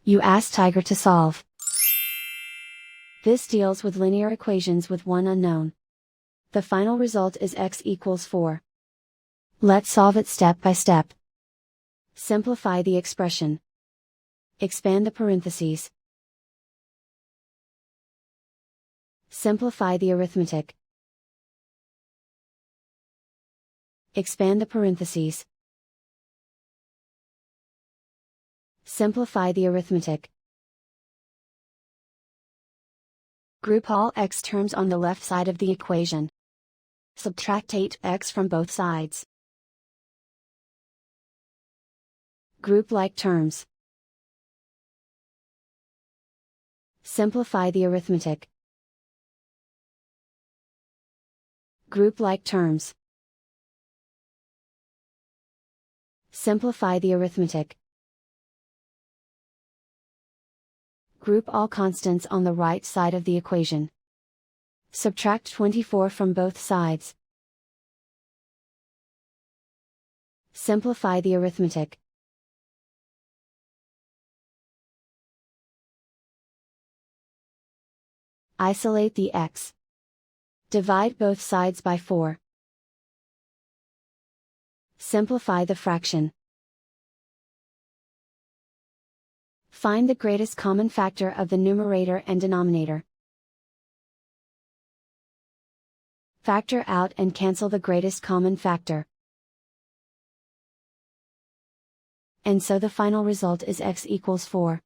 You ask Tiger to solve. This deals with linear equations with one unknown. The final result is x equals 4. Let's solve it step by step. Simplify the expression. Expand the parentheses. Simplify the arithmetic. Expand the parentheses. Simplify the arithmetic. Group all x terms on the left side of the equation. Subtract 8x from both sides. Group like terms. Simplify the arithmetic. Group like terms. Simplify the arithmetic. Group all constants on the right side of the equation. Subtract 24 from both sides. Simplify the arithmetic. Isolate the x. Divide both sides by 4. Simplify the fraction. Find the greatest common factor of the numerator and denominator. Factor out and cancel the greatest common factor. And so the final result is x equals 4.